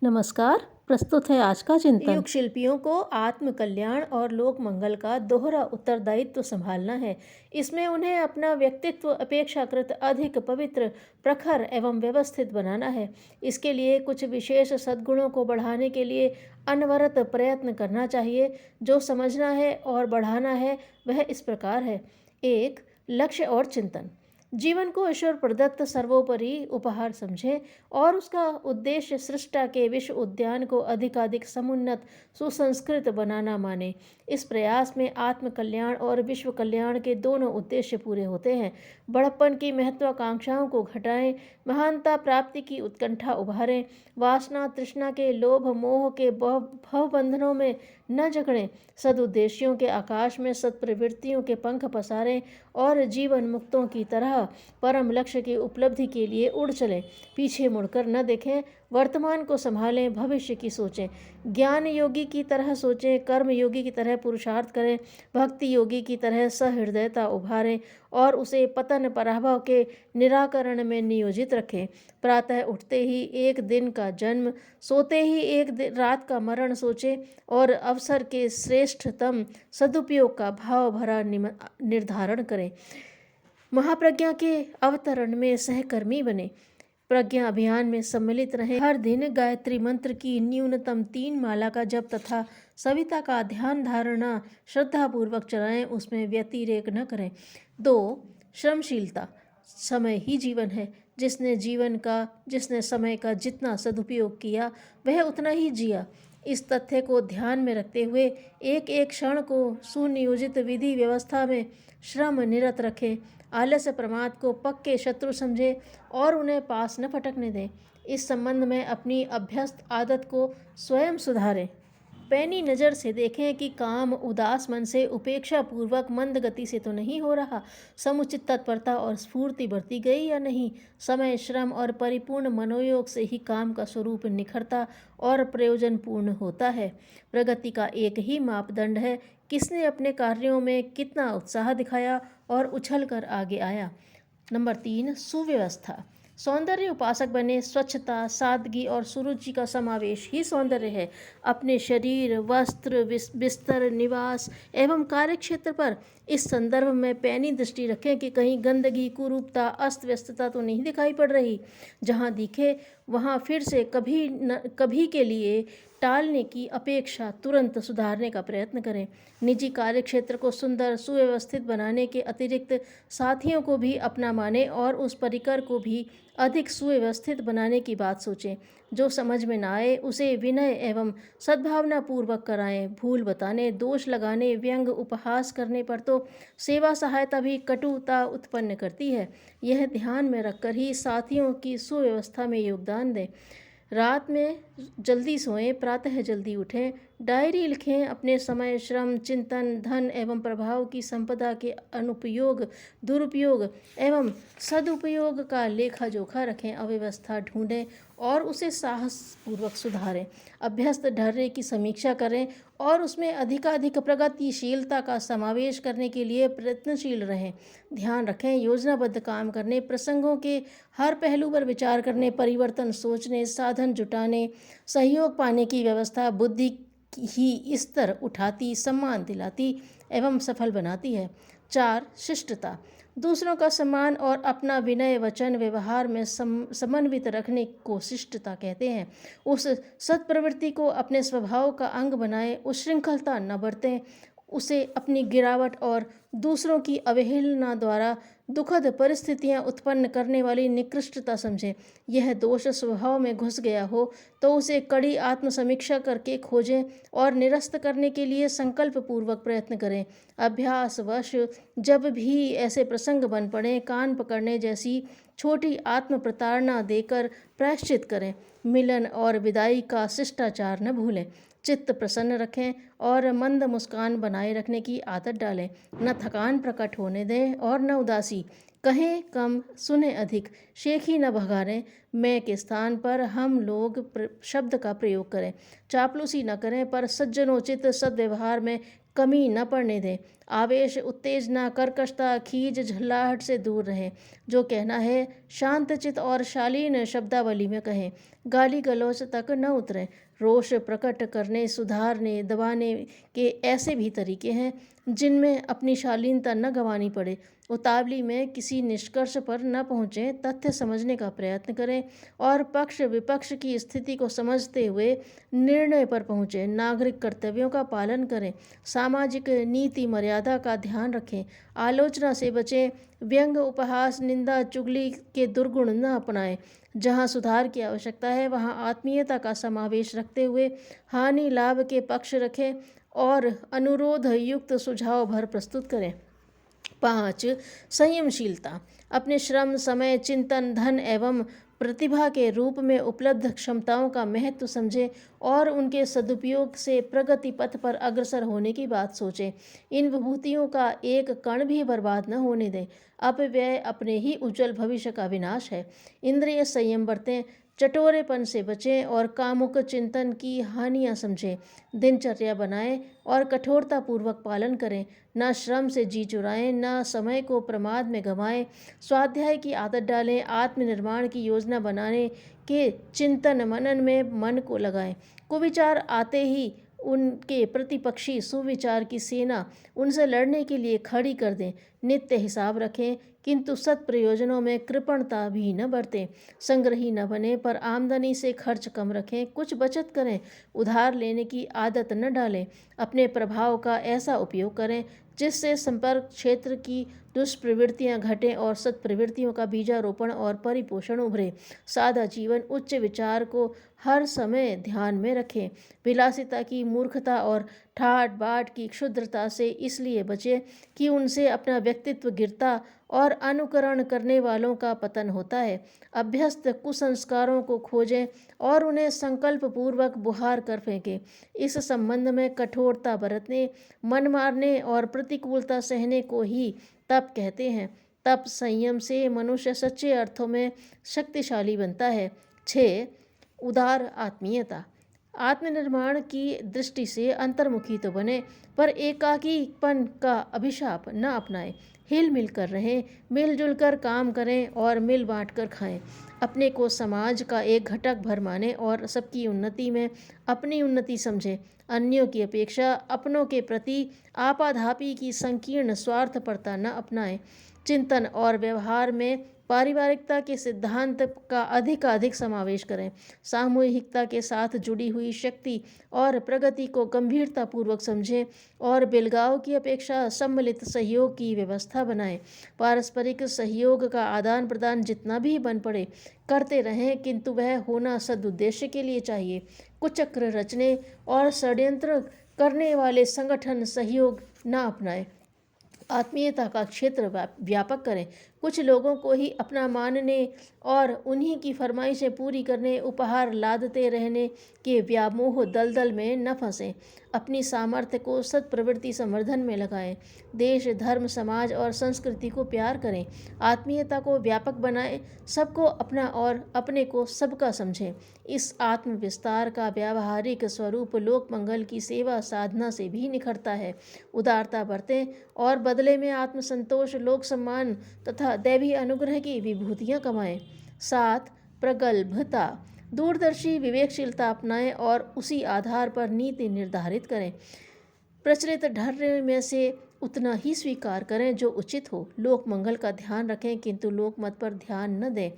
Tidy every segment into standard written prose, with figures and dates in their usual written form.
नमस्कार। प्रस्तुत है आज का चिंतन। युग शिल्पियों को आत्म कल्याण और लोक मंगल का दोहरा उत्तरदायित्व संभालना है। इसमें उन्हें अपना व्यक्तित्व अपेक्षाकृत अधिक पवित्र, प्रखर एवं व्यवस्थित बनाना है। इसके लिए कुछ विशेष सद्गुणों को बढ़ाने के लिए अनवरत प्रयत्न करना चाहिए। जो समझना है और बढ़ाना है वह इस प्रकार है। 1. लक्ष्य और चिंतन। जीवन को ईश्वर प्रदत्त सर्वोपरि उपहार समझें और उसका उद्देश्य सृष्टा के विश्व उद्यान को अधिकाधिक समुन्नत, सुसंस्कृत बनाना माने। इस प्रयास में आत्म कल्याण और विश्व कल्याण के दोनों उद्देश्य पूरे होते हैं। बड़प्पन की महत्वाकांक्षाओं को घटाएं, महानता प्राप्ति की उत्कंठा उभारें, वासना तृष्णा के लोभ मोह के भवबंधनों में न जकड़ें, सदुद्देश्यों के आकाश में सत्प्रवृत्तियों के पंख पसारें और जीवन मुक्तों की तरह परम लक्ष्य की उपलब्धि के लिए उड़ चलें। पीछे मुड़कर न देखें, वर्तमान को संभालें, भविष्य की सोचें। ज्ञान योगी की तरह सोचें, कर्म योगी की तरह पुरुषार्थ करें, भक्ति योगी की तरह सहृदयता उभारें और उसे पतन पराभव के निराकरण में नियोजित रखें। प्रातः उठते ही एक दिन का जन्म, सोते ही एक रात का मरण सोचें और अवसर के श्रेष्ठतम सदुपयोग का भाव भरा निर्धारण करें। महाप्रज्ञा के अवतरण में सहकर्मी बने, प्रज्ञा अभियान में सम्मिलित रहें। हर दिन गायत्री मंत्र की न्यूनतम 3 माला का जप तथा सविता का ध्यान धारणा श्रद्धापूर्वक चलाएं, उसमें व्यतिरेक न करें। 2. श्रमशीलता। समय ही जीवन है। जिसने समय का जितना सदुपयोग किया वह उतना ही जिया। इस तथ्य को ध्यान में रखते हुए एक एक क्षण को सुनियोजित विधि व्यवस्था में श्रम निरत रखें। आलस्य प्रमाद को पक्के शत्रु समझें और उन्हें पास न फटकने दें। इस संबंध में अपनी अभ्यस्त आदत को स्वयं सुधारें। पैनी नज़र से देखें कि काम उदास मन से उपेक्षा पूर्वक मंद गति से तो नहीं हो रहा, समुचित तत्परता और स्फूर्ति बरती गई या नहीं। समय, श्रम और परिपूर्ण मनोयोग से ही काम का स्वरूप निखरता और प्रयोजनपूर्ण होता है। प्रगति का एक ही मापदंड है, किसने अपने कार्यों में कितना उत्साह दिखाया और उछल कर आगे आया। नंबर 3. सुव्यवस्था। सौंदर्य उपासक बने। स्वच्छता, सादगी और सुरुचि का समावेश ही सौंदर्य है। अपने शरीर, वस्त्र, बिस्तर, निवास एवं कार्यक्षेत्र पर इस संदर्भ में पैनी दृष्टि रखें कि कहीं गंदगी, कुरूपता, अस्त व्यस्तता तो नहीं दिखाई पड़ रही। जहाँ दिखे वहाँ फिर से कभी के लिए टालने की अपेक्षा तुरंत सुधारने का प्रयत्न करें। निजी कार्यक्षेत्र को सुंदर, सुव्यवस्थित बनाने के अतिरिक्त साथियों को भी अपना माने और उस परिकर को भी अधिक सुव्यवस्थित बनाने की बात सोचें। जो समझ में न आए उसे विनय एवं सद्भावना पूर्वक कराएं। भूल बताने, दोष लगाने, व्यंग उपहास करने पर तो सेवा सहायता भी कटुता उत्पन्न करती है। यह ध्यान में रखकर ही साथियों की सुव्यवस्था में योगदान दें। रात में जल्दी सोएं, प्रातः जल्दी उठें। डायरी लिखें। अपने समय, श्रम, चिंतन, धन एवं प्रभाव की संपदा के अनुपयोग, दुरुपयोग एवं सदुपयोग का लेखा जोखा रखें। अव्यवस्था ढूंढें और उसे साहसपूर्वक सुधारें। अभ्यस्त ढर्रे की समीक्षा करें और उसमें अधिकाधिक प्रगतिशीलता का समावेश करने के लिए प्रयत्नशील रहें। ध्यान रखें, योजनाबद्ध काम करने, प्रसंगों के हर पहलू पर विचार करने, परिवर्तन सोचने, साधन जुटाने, सहयोग पाने की व्यवस्था बुद्धि ही स्तर उठाती, सम्मान दिलाती एवं सफल बनाती है। 4. शिष्टता। दूसरों का सम्मान और अपना विनय वचन व्यवहार में समन्वित रखने को शिष्टता कहते हैं। उस सत्प्रवृत्ति को अपने स्वभाव का अंग बनाएं, उच्छृंखलता न बरतें, उसे अपनी गिरावट और दूसरों की अवहेलना द्वारा दुखद परिस्थितियां उत्पन्न करने वाली निकृष्टता समझें। यह दोष स्वभाव में घुस गया हो तो उसे कड़ी आत्मसमीक्षा करके खोजें और निरस्त करने के लिए संकल्प पूर्वक प्रयत्न करें। अभ्यासवश जब भी ऐसे प्रसंग बन पड़े, कान पकड़ने जैसी छोटी आत्म प्रताड़ना देकर प्रायश्चित करें। मिलन और विदाई का शिष्टाचार न भूलें। चित्त प्रसन्न रखें और मंद मुस्कान बनाए रखने की आदत डालें। न थकान प्रकट होने दें और न उदासी। कहें कम, सुने अधिक, शेखी न भगाड़ें। मैं के स्थान पर हम लोग शब्द का प्रयोग करें। चापलूसी न करें पर सज्जनोचित सद्व्यवहार में कमी न पड़ने दें। आवेश, उत्तेजना, कर्कशता, खीज, झल्लाहट से दूर रहें। जो कहना है शांतचित और शालीन शब्दावली में कहें। गाली गलौज तक न उतरें। रोष प्रकट करने, सुधारने, दबाने के ऐसे भी तरीके हैं जिनमें अपनी शालीनता न गंवानी पड़े। उतावली में किसी निष्कर्ष पर न पहुँचें, तथ्य समझने का प्रयत्न करें और पक्ष विपक्ष की स्थिति को समझते हुए निर्णय पर पहुँचें। नागरिक कर्तव्यों का पालन करें। सामाजिक नीति मर्यादा का ध्यान रखें। आलोचना से बचें। व्यंग, उपहास, निंदा, चुगली के दुर्गुण न अपनाएं। जहाँ सुधार की आवश्यकता है वहाँ आत्मीयता का समावेश रखते हुए हानि लाभ के पक्ष रखें और अनुरोध युक्त सुझाव भर प्रस्तुत करें। 5. संयमशीलता। अपने श्रम, समय, चिंतन, धन एवं प्रतिभा के रूप में उपलब्ध क्षमताओं का महत्व समझें और उनके सदुपयोग से प्रगति पथ पर अग्रसर होने की बात सोचें। इन विभूतियों का एक कण भी बर्बाद न होने दें। अपव्यय अपने ही उज्जवल भविष्य का विनाश है। इंद्रिय संयम बरतें। चटोरेपन से बचें और कामुक चिंतन की हानियां समझें। दिनचर्या बनाएं और कठोरतापूर्वक पालन करें। न श्रम से जी चुराएं, न समय को प्रमाद में गंवाएं। स्वाध्याय की आदत डालें। आत्मनिर्माण की योजना बनाने के चिंतन मनन में मन को लगाएं। कुविचार आते ही उनके प्रतिपक्षी सुविचार की सेना उनसे लड़ने के लिए खड़ी कर दें। नित्य हिसाब रखें किंतु सत्प्रयोजनों में कृपणता भी न बरतें। संग्रही न बने पर आमदनी से खर्च कम रखें। कुछ बचत करें। उधार लेने की आदत न डालें। अपने प्रभाव का ऐसा उपयोग करें जिससे संपर्क क्षेत्र की दुष्प्रवृत्तियां घटें और सत्प्रवृत्तियों का बीजारोपण और परिपोषण उभरे। सादा जीवन, उच्च विचार को हर समय ध्यान में रखें। विलासिता की मूर्खता और ठाट बाट की क्षुद्रता से इसलिए बचें कि उनसे अपना व्यक्तित्व गिरता और अनुकरण करने वालों का पतन होता है। अभ्यस्त कुसंस्कारों को खोजें और उन्हें संकल्प पूर्वक बुहार कर फेंकें। इस संबंध में कठोरता बरतने, मन मारने और प्रतिकूलता सहने को ही तप कहते हैं। तप संयम से मनुष्य सच्चे अर्थों में शक्तिशाली बनता है। 6. उदार आत्मीयता। आत्मनिर्माण की दृष्टि से अंतर्मुखी तो बने पर एकाकीपन का अभिशाप न अपनाएं। हिल मिल कर रहें, मिलजुल कर काम करें और मिल बांट कर खाएं। अपने को समाज का एक घटक भर मानें और सबकी उन्नति में अपनी उन्नति समझें। अन्यों की अपेक्षा अपनों के प्रति आपाधापी की संकीर्ण स्वार्थपरता न अपनाएं। चिंतन और व्यवहार में पारिवारिकता के सिद्धांत का अधिक समावेश करें। सामूहिकता के साथ जुड़ी हुई शक्ति और प्रगति को गंभीरतापूर्वक समझें और बिलगाव की अपेक्षा सम्मिलित सहयोग की व्यवस्था बनाएं। पारस्परिक सहयोग का आदान प्रदान जितना भी बन पड़े करते रहें किंतु वह होना सदुद्देश्य के लिए चाहिए। कुचक्र रचने और षड्यंत्र करने वाले संगठन सहयोग न अपनाएं। आत्मीयता का क्षेत्र व्यापक करें। कुछ लोगों को ही अपना मानने और उन्हीं की फरमाइशें पूरी करने, उपहार लादते रहने के व्यामोह दलदल में न फंसें। अपनी सामर्थ्य को सत्प्रवृत्ति संवर्धन में लगाएं। देश, धर्म, समाज और संस्कृति को प्यार करें। आत्मीयता को व्यापक बनाएं। सबको अपना और अपने को सबका समझें। इस आत्म विस्तार का व्यावहारिक स्वरूप लोक मंगल की सेवा साधना से भी निखरता है। उदारता बरतें और बदले में आत्मसंतोष, लोक सम्मान तथा दैवी अनुग्रह की विभूतियाँ कमाएं। 7. प्रगल्भता। दूरदर्शी विवेकशीलता अपनाएं और उसी आधार पर नीति निर्धारित करें। प्रचलित ढर्रे में से उतना ही स्वीकार करें जो उचित हो। लोक मंगल का ध्यान रखें किंतु लोकमत पर ध्यान न दें।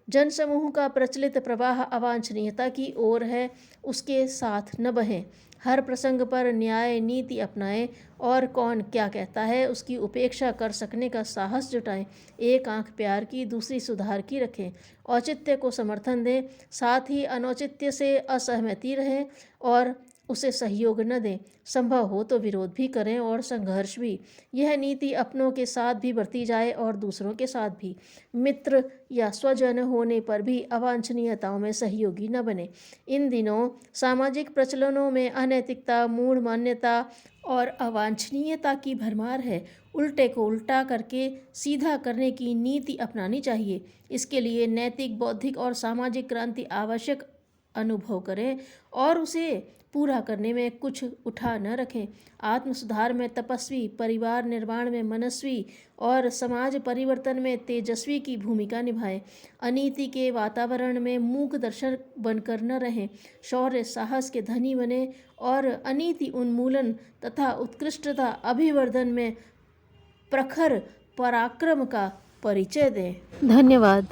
जनसमूह का प्रचलित प्रवाह अवांछनीयता की ओर है, उसके साथ न बहें। हर प्रसंग पर न्याय नीति अपनाएं और कौन क्या कहता है उसकी उपेक्षा कर सकने का साहस जुटाएं। एक आंख प्यार की, दूसरी सुधार की रखें। औचित्य को समर्थन दें, साथ ही अनौचित्य से असहमति रहें और उसे सहयोग न दें। संभव हो तो विरोध भी करें और संघर्ष भी। यह नीति अपनों के साथ भी बरती जाए और दूसरों के साथ भी। मित्र या स्वजन होने पर भी अवांछनीयताओं में सहयोगी न बने। इन दिनों सामाजिक प्रचलनों में अनैतिकता, मूढ़ मान्यता और अवांछनीयता की भरमार है। उल्टे को उल्टा करके सीधा करने की नीति अपनानी चाहिए। इसके लिए नैतिक, बौद्धिक और सामाजिक क्रांति आवश्यक अनुभव करें और उसे पूरा करने में कुछ उठा न रखें। आत्म सुधार में तपस्वी, परिवार निर्माण में मनस्वी और समाज परिवर्तन में तेजस्वी की भूमिका निभाएं। अनीति के वातावरण में मूक दर्शक बनकर न रहें। शौर्य साहस के धनी बने और अनीति उन्मूलन तथा उत्कृष्टता अभिवर्धन में प्रखर पराक्रम का परिचय दें। धन्यवाद।